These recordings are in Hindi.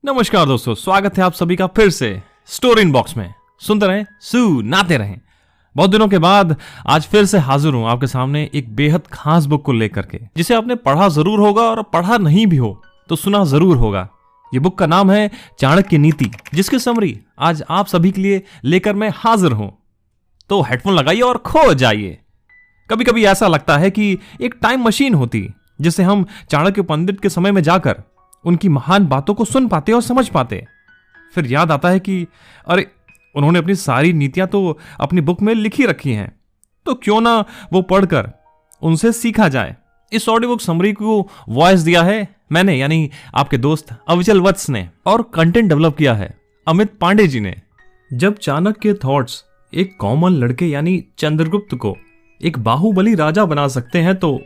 नमस्कार दोस्तों, स्वागत है आप सभी का फिर से स्टोरी इन बॉक्स में। सुनते रहें, सुनाते रहें। बहुत दिनों के बाद आज फिर से हाजिर हूं आपके सामने एक बेहद खास बुक को लेकर के, जिसे आपने पढ़ा जरूर होगा और पढ़ा नहीं भी हो तो सुना जरूर होगा। ये बुक का नाम है चाणक्य नीति, जिसकी समरी आज आप सभी के लिए लेकर मैं हाजिर हूं। तो हेडफोन लगाइए और खो जाइए। कभी कभी ऐसा लगता है कि एक टाइम मशीन होती जिसे हम चाणक्य पंडित के समय में जाकर उनकी महान बातों को सुन पाते और समझ पाते। फिर याद आता है कि अरे, उन्होंने अपनी सारी नीतियां तो अपनी बुक में लिखी रखी हैं, तो क्यों ना वो पढ़कर उनसे सीखा जाए। इस ऑडियो बुक समरी को वॉइस दिया है मैंने, यानी आपके दोस्त अविचल वत्स ने, और कंटेंट डेवलप किया है अमित पांडे जी ने। जब चाणक्य थॉट्स एक कॉमन लड़के यानी चंद्रगुप्त को एक बाहुबली राजा बना सकते हैं, तो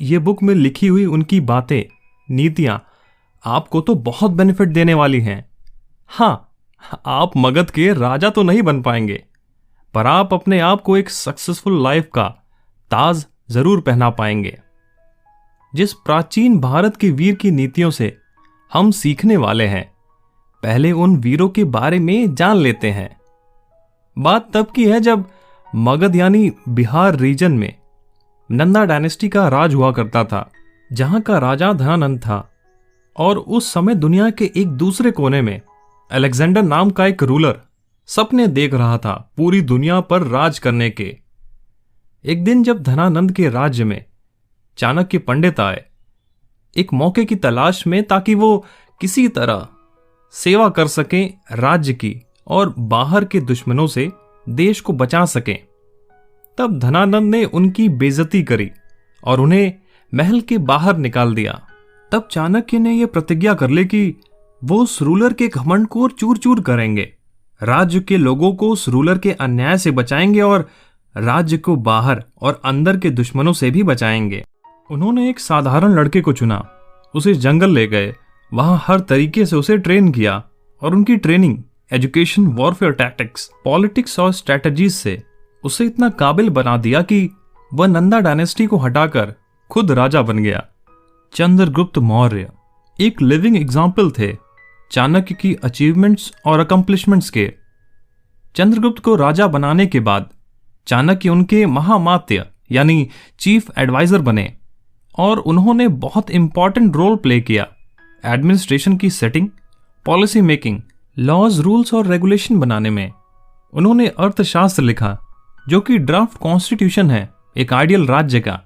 ये बुक में लिखी हुई उनकी बातें, नीतियां आपको तो बहुत बेनिफिट देने वाली हैं। हाँ, आप मगध के राजा तो नहीं बन पाएंगे, पर आप अपने आप को एक सक्सेसफुल लाइफ का ताज जरूर पहना पाएंगे। जिस प्राचीन भारत के वीर की नीतियों से हम सीखने वाले हैं, पहले उन वीरों के बारे में जान लेते हैं। बात तब की है जब मगध यानी बिहार रीजन में नंदा डायनेस्टी का राज हुआ करता था, जहां का राजा धनानंद था। और उस समय दुनिया के एक दूसरे कोने में अलेक्जेंडर नाम का एक रूलर सपने देख रहा था पूरी दुनिया पर राज करने के। एक दिन जब धनानंद के राज्य में चाणक्य पंडित आए, एक मौके की तलाश में, ताकि वो किसी तरह सेवा कर सकें राज्य की और बाहर के दुश्मनों से देश को बचा सकें, तब धनानंद ने उनकी बेइज्जती करी और उन्हें महल के बाहर निकाल दिया। तब चाणक्य ने यह प्रतिज्ञा कर ली कि वो उस रूलर के घमंड को चूर चूर करेंगे, राज्य के लोगों को उस रूलर के अन्याय से बचाएंगे और राज्य को बाहर और अंदर के दुश्मनों से भी बचाएंगे। उन्होंने एक साधारण लड़के को चुना, उसे जंगल ले गए, वहां हर तरीके से उसे ट्रेन किया और उनकी training, education, warfare tactics, politics और स्ट्रैटेजीज से उसे इतना काबिल बना दिया कि वह नंदा डायनेस्टी को हटाकर खुद राजा बन गया। चंद्रगुप्त मौर्य एक लिविंग एग्जाम्पल थे चाणक्य की अचीवमेंट्स और अकम्प्लिशमेंट्स के। चंद्रगुप्त को राजा बनाने के बाद चाणक्य उनके महामात्य यानी चीफ एडवाइजर बने और उन्होंने बहुत इंपॉर्टेंट रोल प्ले किया एडमिनिस्ट्रेशन की setting, policy making, laws, rules और रेगुलेशन बनाने में। उन्होंने अर्थशास्त्र लिखा, जो कि ड्राफ्ट कॉन्स्टिट्यूशन है एक आइडियल राज्य का।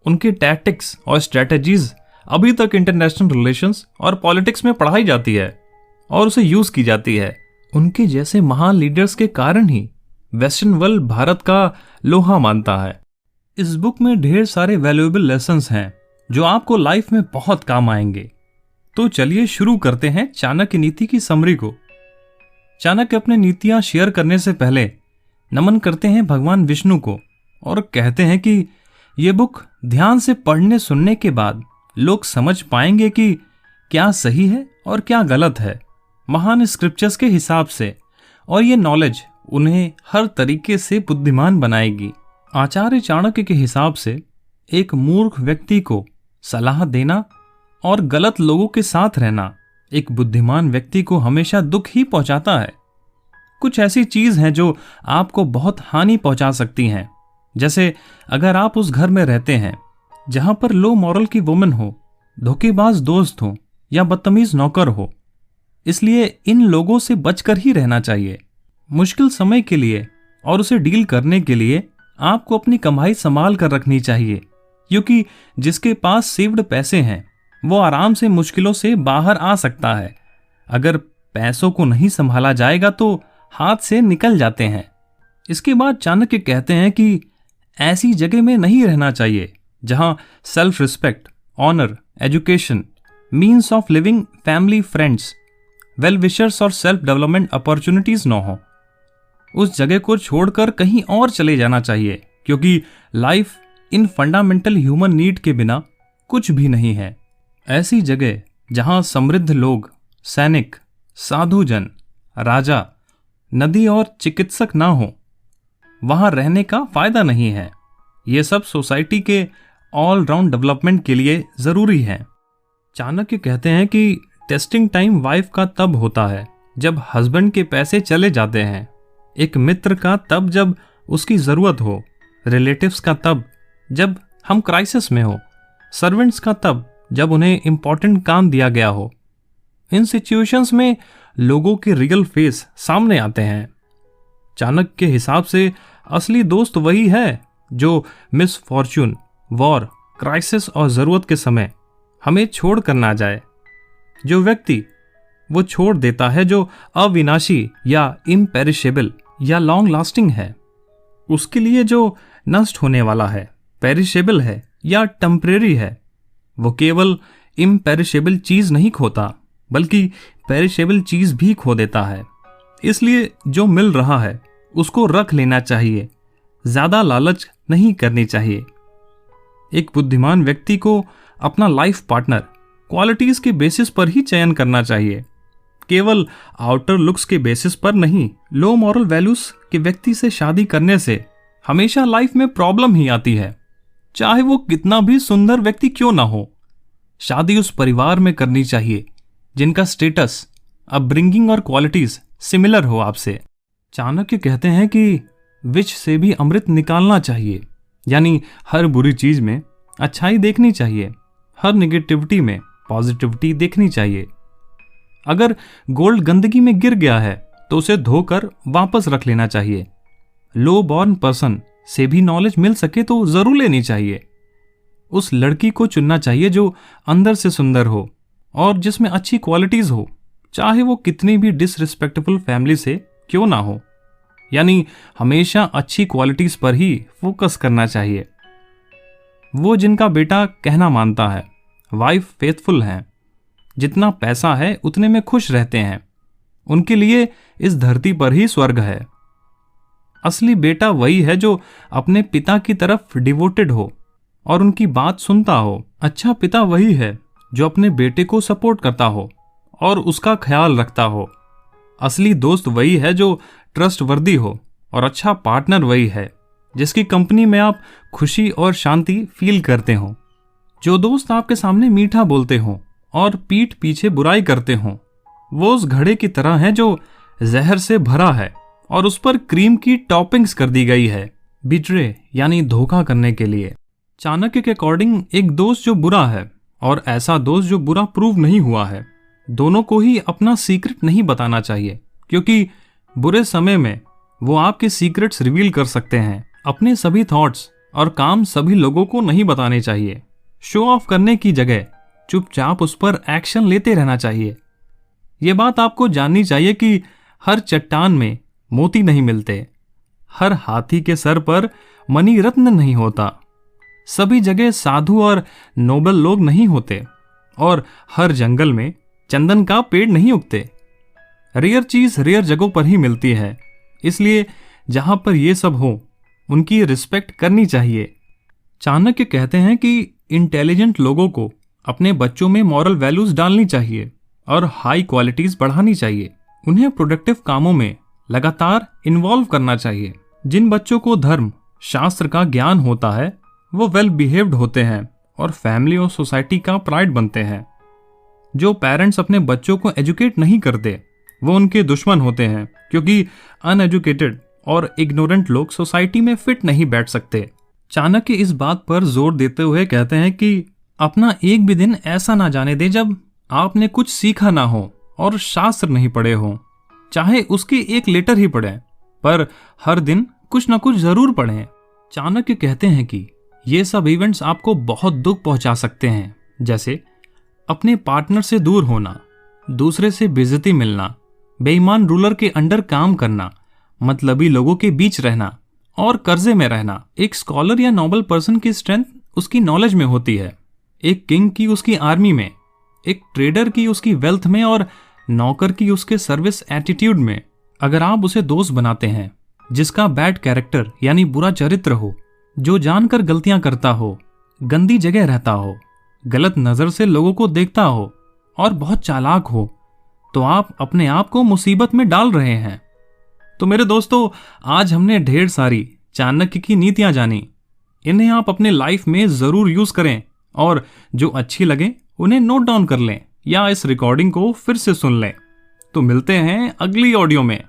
उनके टैक्टिक्स और स्ट्रेटजीज अभी तक इंटरनेशनल रिलेशंस और पॉलिटिक्स में पढ़ाई जाती है और उसे यूज की जाती है। उनके जैसे महान लीडर्स के कारण ही वेस्टर्न वर्ल्ड भारत का लोहा मानता है। इस बुक में ढेर सारे वैल्यूएबल लेसन्स हैं जो आपको लाइफ में बहुत काम आएंगे। तो चलिए शुरू करते हैं चाणक्य नीति की समरी को। चाणक्य अपने नीतियां शेयर करने से पहले नमन करते हैं भगवान विष्णु को और कहते हैं कि ये बुक ध्यान से पढ़ने सुनने के बाद लोग समझ पाएंगे कि क्या सही है और क्या गलत है महान स्क्रिप्चर्स के हिसाब से, और ये नॉलेज उन्हें हर तरीके से बुद्धिमान बनाएगी। आचार्य चाणक्य के हिसाब से एक मूर्ख व्यक्ति को सलाह देना और गलत लोगों के साथ रहना एक बुद्धिमान व्यक्ति को हमेशा दुख ही पहुंचाता है। कुछ ऐसी चीज हैं जो आपको बहुत हानि पहुंचा सकती हैं, जैसे अगर आप उस घर में रहते हैं जहां पर लो मॉरल की वुमन हो, धोखेबाज दोस्त हो या बदतमीज नौकर हो। इसलिए इन लोगों से बचकर ही रहना चाहिए। मुश्किल समय के लिए और उसे डील करने के लिए आपको अपनी कमाई संभाल कर रखनी चाहिए, क्योंकि जिसके पास सेव्ड पैसे हैं वो आराम से मुश्किलों से बाहर आ सकता है। अगर पैसों को नहीं संभाला जाएगा तो हाथ से निकल जाते हैं। इसके बाद चाणक्य कहते हैं कि ऐसी जगह में नहीं रहना चाहिए जहां self respect, honour, education, means of living, family, friends, well wishers और सेल्फ डेवलपमेंट अपॉर्चुनिटीज न हो। उस जगह को छोड़कर कहीं और चले जाना चाहिए, क्योंकि life in fundamental human need के बिना कुछ भी नहीं है। ऐसी जगह जहां समृद्ध लोग, सैनिक, साधुजन, राजा, नदी और चिकित्सक ना हो, वहां रहने का फायदा नहीं है। ये सब सोसाइटी के ऑल राउंड डेवलपमेंट के लिए जरूरी है। चाणक्य कहते हैं कि टेस्टिंग टाइम वाइफ का तब होता है जब हस्बैंड के पैसे चले जाते हैं, एक मित्र का तब जब उसकी जरूरत हो, रिलेटिव्स का तब जब हम क्राइसिस में हो, सर्वेंट्स का तब जब उन्हें इंपॉर्टेंट काम दिया गया हो। इन सिचुएशंस में लोगों के रियल फेस सामने आते हैं। चाणक्य के हिसाब से असली दोस्त वही है जो मिस फॉर्च्यून, वॉर, क्राइसिस और जरूरत के समय हमें छोड़ कर ना जाए। जो व्यक्ति वो छोड़ देता है जो अविनाशी या इम्पेरिशेबल या लॉन्ग लास्टिंग है, उसके लिए जो नष्ट होने वाला है, पेरिशेबल है या टेम्परेरी है, वो केवल इम्पेरिशेबल चीज नहीं खोता बल्कि पेरिशेबल चीज भी खो देता है। इसलिए जो मिल रहा है उसको रख लेना चाहिए, ज्यादा लालच नहीं करनी चाहिए। एक बुद्धिमान व्यक्ति को अपना लाइफ पार्टनर क्वालिटीज के बेसिस पर ही चयन करना चाहिए, केवल आउटर लुक्स के बेसिस पर नहीं। लो मॉरल वैल्यूज के व्यक्ति से शादी करने से हमेशा लाइफ में प्रॉब्लम ही आती है, चाहे वो कितना भी सुंदर व्यक्ति क्यों ना हो। शादी उस परिवार में करनी चाहिए जिनका स्टेटस, अपब्रिंगिंग और क्वालिटीज सिमिलर हो आपसे। चाणक्य कहते हैं कि विष से भी अमृत निकालना चाहिए, यानी हर बुरी चीज में अच्छाई देखनी चाहिए, हर नेगेटिविटी में पॉजिटिविटी देखनी चाहिए। अगर गोल्ड गंदगी में गिर गया है तो उसे धोकर वापस रख लेना चाहिए। लो बॉर्न पर्सन से भी नॉलेज मिल सके तो जरूर लेनी चाहिए। उस लड़की को चुनना चाहिए जो अंदर से सुंदर हो और जिसमें अच्छी क्वालिटीज हो, चाहे वो कितनी भी डिसरिस्पेक्टफुल फैमिली से क्यों ना हो। यानी हमेशा अच्छी क्वालिटीज पर ही फोकस करना चाहिए। वो जिनका बेटा कहना मानता है, वाइफ फेथफुल है, जितना पैसा है उतने में खुश रहते हैं, उनके लिए इस धरती पर ही स्वर्ग है। असली बेटा वही है जो अपने पिता की तरफ डिवोटेड हो और उनकी बात सुनता हो। अच्छा पिता वही है जो अपने बेटे को सपोर्ट करता हो और उसका ख्याल रखता हो। असली दोस्त वही है जो ट्रस्टवर्दी हो और अच्छा पार्टनर वही है जिसकी कंपनी में आप खुशी और शांति फील करते हो। जो दोस्त आपके सामने मीठा बोलते हो और पीठ पीछे बुराई करते हो, वो उस घड़े की तरह है जो जहर से भरा है और उस पर क्रीम की टॉपिंग्स कर दी गई है, बिट्रे यानी धोखा करने के लिए। चाणक्य के अकॉर्डिंग एक दोस्त जो बुरा है और ऐसा दोस्त जो बुरा प्रूव नहीं हुआ है, दोनों को ही अपना सीक्रेट नहीं बताना चाहिए, क्योंकि बुरे समय में वो आपके सीक्रेट्स रिवील कर सकते हैं। अपने सभी थॉट्स और काम सभी लोगों को नहीं बताने चाहिए। शो ऑफ करने की जगह चुपचाप उस पर एक्शन लेते रहना चाहिए। ये बात आपको जाननी चाहिए कि हर चट्टान में मोती नहीं मिलते, हर हाथी के सर पर मणि रत्न नहीं होता, सभी जगह साधु और नोबल लोग नहीं होते और हर जंगल में चंदन का पेड़ नहीं उगते। रेयर चीज रेयर जगहों पर ही मिलती है, इसलिए जहां पर ये सब हो उनकी रिस्पेक्ट करनी चाहिए। चाणक्य कहते हैं कि इंटेलिजेंट लोगों को अपने बच्चों में मॉरल वैल्यूज डालनी चाहिए और हाई क्वालिटीज बढ़ानी चाहिए। उन्हें प्रोडक्टिव कामों में लगातार इन्वॉल्व करना चाहिए। जिन बच्चों को धर्म शास्त्र का ज्ञान होता है वो वेल बिहेव्ड होते हैं और फैमिली और सोसाइटी का प्राइड बनते हैं। जो पेरेंट्स अपने बच्चों को एजुकेट नहीं करते वो उनके दुश्मन होते हैं, क्योंकि अनएजुकेटेड और इग्नोरेंट लोग सोसाइटी में फिट नहीं बैठ सकते। चाणक्य इस बात पर जोर देते हुए कहते हैं कि अपना एक भी दिन ऐसा ना जाने दे जब आपने कुछ सीखा ना हो और शास्त्र नहीं पढ़े हो, चाहे उसकी एक लेटर ही पढ़ें, पर हर दिन कुछ ना कुछ जरूर पढ़ें। चाणक्य कहते हैं कि ये सब इवेंट्स आपको बहुत दुख पहुंचा सकते हैं, जैसे अपने पार्टनर से दूर होना, दूसरे से बेइज्जती मिलना, बेईमान रूलर के अंडर काम करना, मतलबी लोगों के बीच रहना और कर्जे में रहना। एक स्कॉलर या नोबल पर्सन की स्ट्रेंथ उसकी नॉलेज में होती है, एक किंग की उसकी आर्मी में, एक ट्रेडर की उसकी वेल्थ में और नौकर की उसके सर्विस एटीट्यूड में। अगर आप उसे दोस्त बनाते हैं जिसका बैड कैरेक्टर यानी बुरा चरित्र हो, जो जानकर गलतियां करता हो, गंदी जगह रहता हो, गलत नजर से लोगों को देखता हो और बहुत चालाक हो, तो आप अपने आप को मुसीबत में डाल रहे हैं। तो मेरे दोस्तों, आज हमने ढेर सारी चाणक्य की नीतियां जानी। इन्हें आप अपने लाइफ में जरूर यूज करें और जो अच्छी लगे उन्हें नोट डाउन कर लें या इस रिकॉर्डिंग को फिर से सुन लें। तो मिलते हैं अगली ऑडियो में।